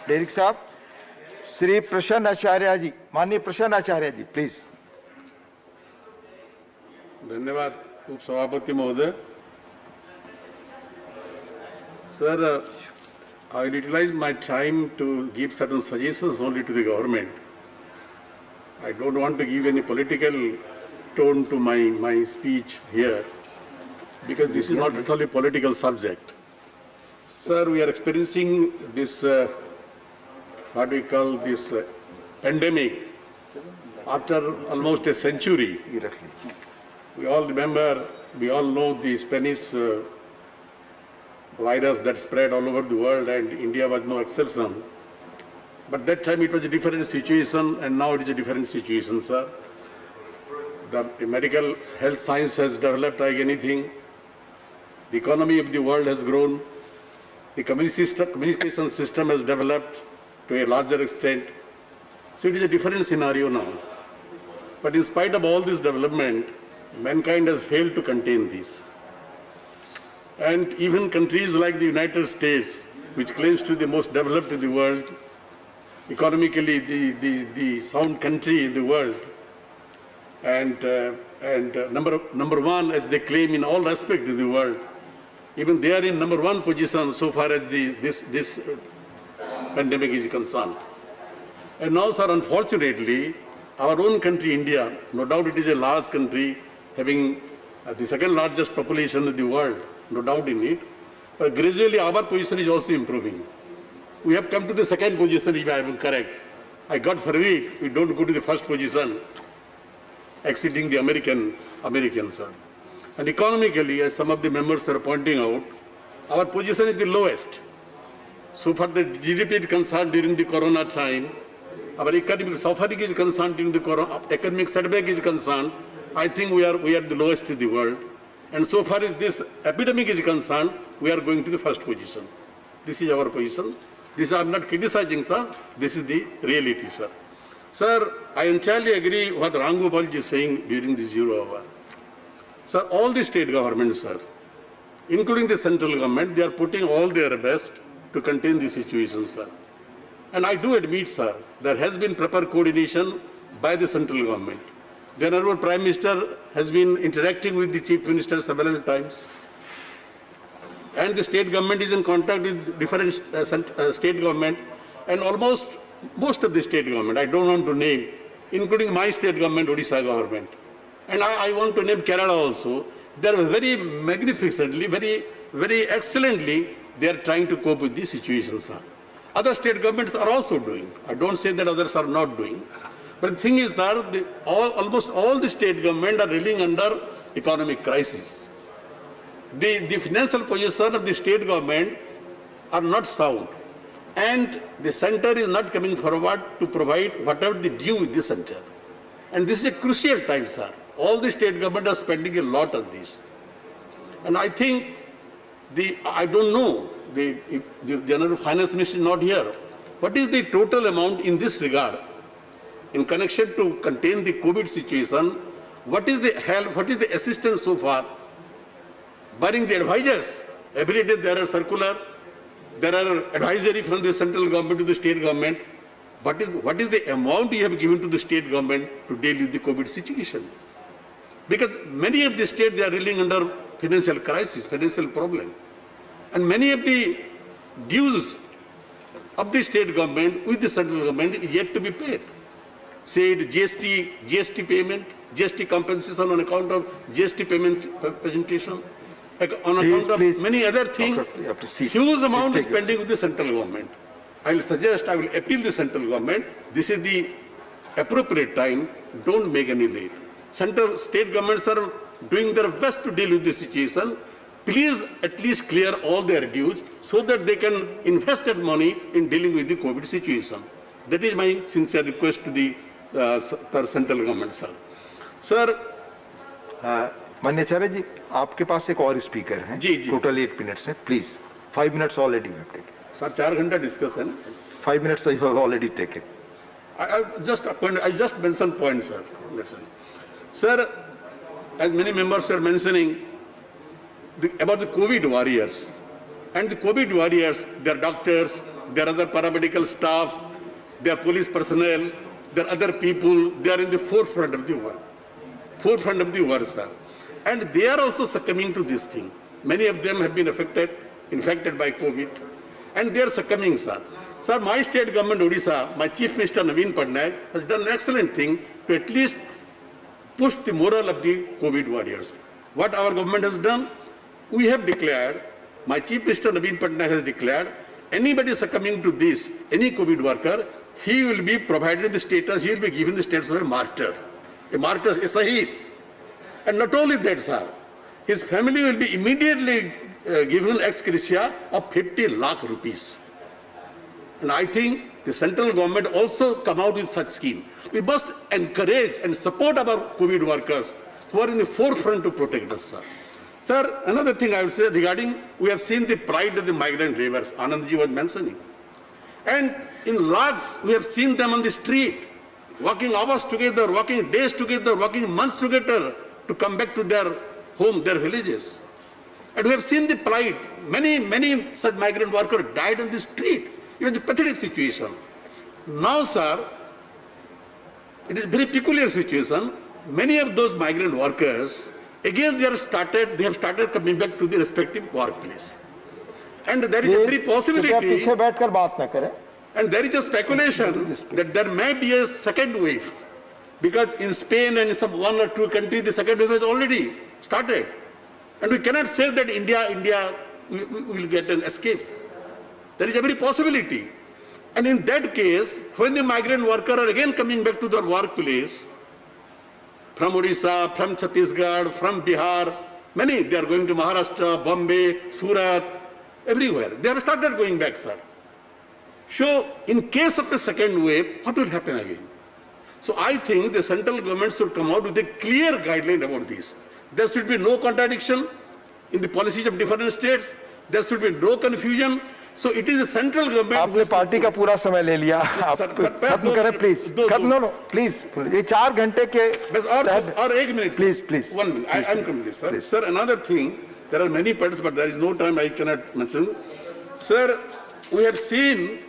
Derek साहब, श्री प्रसन्न आचार्य जी, माननीय प्रसन्न आचार्य जी, प्लीज. धन्यवाद उपसभापति महोदय. Sir, I will utilize my time to give certain suggestions only to the government. I don't want to give any political tone to my speech here because this is not at all a political subject. Sir, we are experiencing this, what we call this pandemic after almost a century. We all remember, we all know the Spanish virus that spread all over the world, and India was no exception. But that time it was a different situation, and now it is a different situation, sir. The medical health science has developed like anything. The economy of the world has grown. The communication system has developed to a larger extent. So it is a different scenario now. But in spite of all this development, mankind has failed to contain this. And even countries like the United States, which claims to be the most developed in the world, economically the sound country in the world, and number one as they claim in all aspects of the world, even they are in number one position so far as this pandemic is concerned. And now, sir, unfortunately, our own country, India, no doubt it is a large country having the second largest population in the world, no doubt in it, but gradually our position is also improving. We have come to the second position, if I am correct. I God forbid we don't go to the first position, exceeding the Americans. And economically, as some of the members are pointing out, our position is the lowest. So far the GDP is concerned during the corona time, our economic suffering is concerned during the corona, economic setback is concerned, I think we are the lowest in the world. And so far as this epidemic is concerned, we are going to the first position. This is our position. This I am not criticizing, sir. This is the reality, sir. Sir, I entirely agree what Ram Gopal is saying during the 0 hour. Sir, all the state governments, sir, including the central government, they are putting all their best to contain the situation, sir. And I do admit, sir, there has been proper coordination by the central government. The Honorable Prime Minister has been interacting with the Chief Minister several times. And the state government is in contact with different state government, and almost most of the state government, I don't want to name, including my state government, Odisha government. And I want to name Kerala also. They are very magnificently, very excellently, they are trying to cope with the situation, sir. Other state governments are also doing. I don't say that others are not doing. But the thing is that almost all the state government are reeling under economic crisis. The financial position of the state government are not sound, and the center is not coming forward to provide whatever the due with the center. And this is a crucial time, sir. All the state government are spending a lot on this. And I think I don't know, the General Finance Minister is not here. What is the total amount in this regard? In connection to contain the COVID situation, what is the help, what is the assistance so far? Barring the advisors, every day there are circular, there are advisory from the central government to the state government. What is the amount you have given to the state government to deal with the COVID situation? Because many of the states, they are reeling under financial crisis, financial problem. And many of the dues of the state government with the central government is yet to be paid. Say it GST payment, GST compensation on account of GST payment presentation, on account of many other things. Huge amount is pending with the central government. I will suggest, I will appeal the central government, this is the appropriate time, don't make any late. Central state governments are doing their best to deal with the situation. Please at least clear all their dues so that they can invest that money in dealing with the COVID situation. That is my sincere request to the central government, sir. Sir, माननीय आचार्य जी, आपके पास एक और speaker हैं। जी जी। Total 8 minutes हैं, please. 5 minutes already you have taken. Sir, 4 घंटा discuss है ना? 5 minutes you have already taken. I just mentioned points, sir. Sir, as many members are mentioning about the COVID warriors, and the COVID warriors, they are doctors, there are other paramedical staff, there are police personnel, there are other people, they are in the forefront of the work. Forefront of the work, sir. And they are also succumbing to this thing. Many of them have been infected by COVID, and they are succumbing, sir. Sir, my state government, Odisha, my Chief Minister Naveen Patnaik has done an excellent thing to at least push the morale of the COVID warriors. What our government has done, we have declared, my Chief Minister Naveen Patnaik has declared, anybody succumbing to this, any COVID worker, he will be provided the status, he will be given the status of a martyr, a Shaheed. And not only that, sir, his family will be immediately given ex gratia of 50 lakh rupees. And I think the central government also come out with such scheme. We must encourage and support our COVID workers who are in the forefront to protect us, sir. Sir, another thing I would say regarding, we have seen the pride of the migrant laborers, Anandji was mentioning. And in lakhs, we have seen them on the street, working hours together, working days together, working months together to come back to their home, their villages. And we have seen the plight. Many such migrant workers died on the street. It was a pathetic situation. Now, sir, it is a very peculiar situation. Many of those migrant workers, again, they have started coming back to the respective workplace. And there is a very possibility, पीछे बैठकर बात न करें. and there is a speculation that there may be a second wave. Because in Spain and some one or two countries, the second wave has already started. And we cannot say that India will get an escape. There is every possibility. And in that case, when the migrant workers are again coming back to their workplace, from Odisha, from Chhattisgarh, from Bihar, many, they are going to Maharashtra, Bombay, Surat, everywhere. They have started going back, sir. So, in case of a second wave, what will happen again? So I think the central government should come out with a clear guideline about this. There should be no contradiction in the policies of different states. There should be no confusion. So it is the central government. आपने party का पूरा समय ले लिया. आप खत्म करें please. खत्म नो प्लीज. ये 4 घंटे के. बस और 1 minute. Please. 1 minute. I am complete, sir. Sir, another thing. There are many points, but there is no time. I cannot mention. Sir, we have seen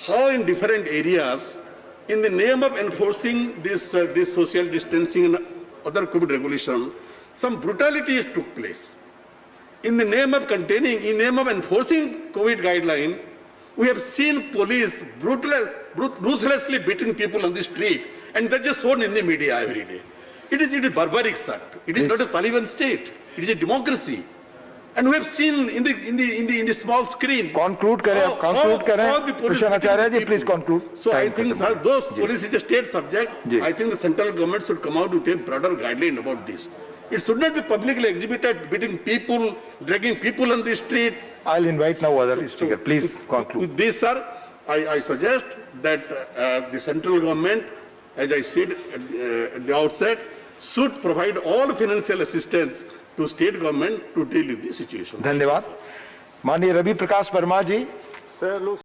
how in different areas, in the name of enforcing this social distancing and other COVID regulation, some brutalities took place. In the name of enforcing COVID guideline, we have seen police ruthlessly beating people on the street, and that's just shown in the media every day. It is barbaric, sir. It is not a Taliban state. It is a democracy. And we have seen in the small screen. Conclude करें. Prashanacharya ji, please conclude. So I think, sir, those police is a state subject. I think the central government should come out with a broader guideline about this. It should not be publicly exhibited, beating people, dragging people on the street. I'll invite now other speaker. Please conclude. With this, sir, I suggest that the central government, as I said at the outset, should provide all financial assistance to state government to deal with the situation. धन्यवाद. माननीय रवि प्रकाश वर्मा जी. Sir, look.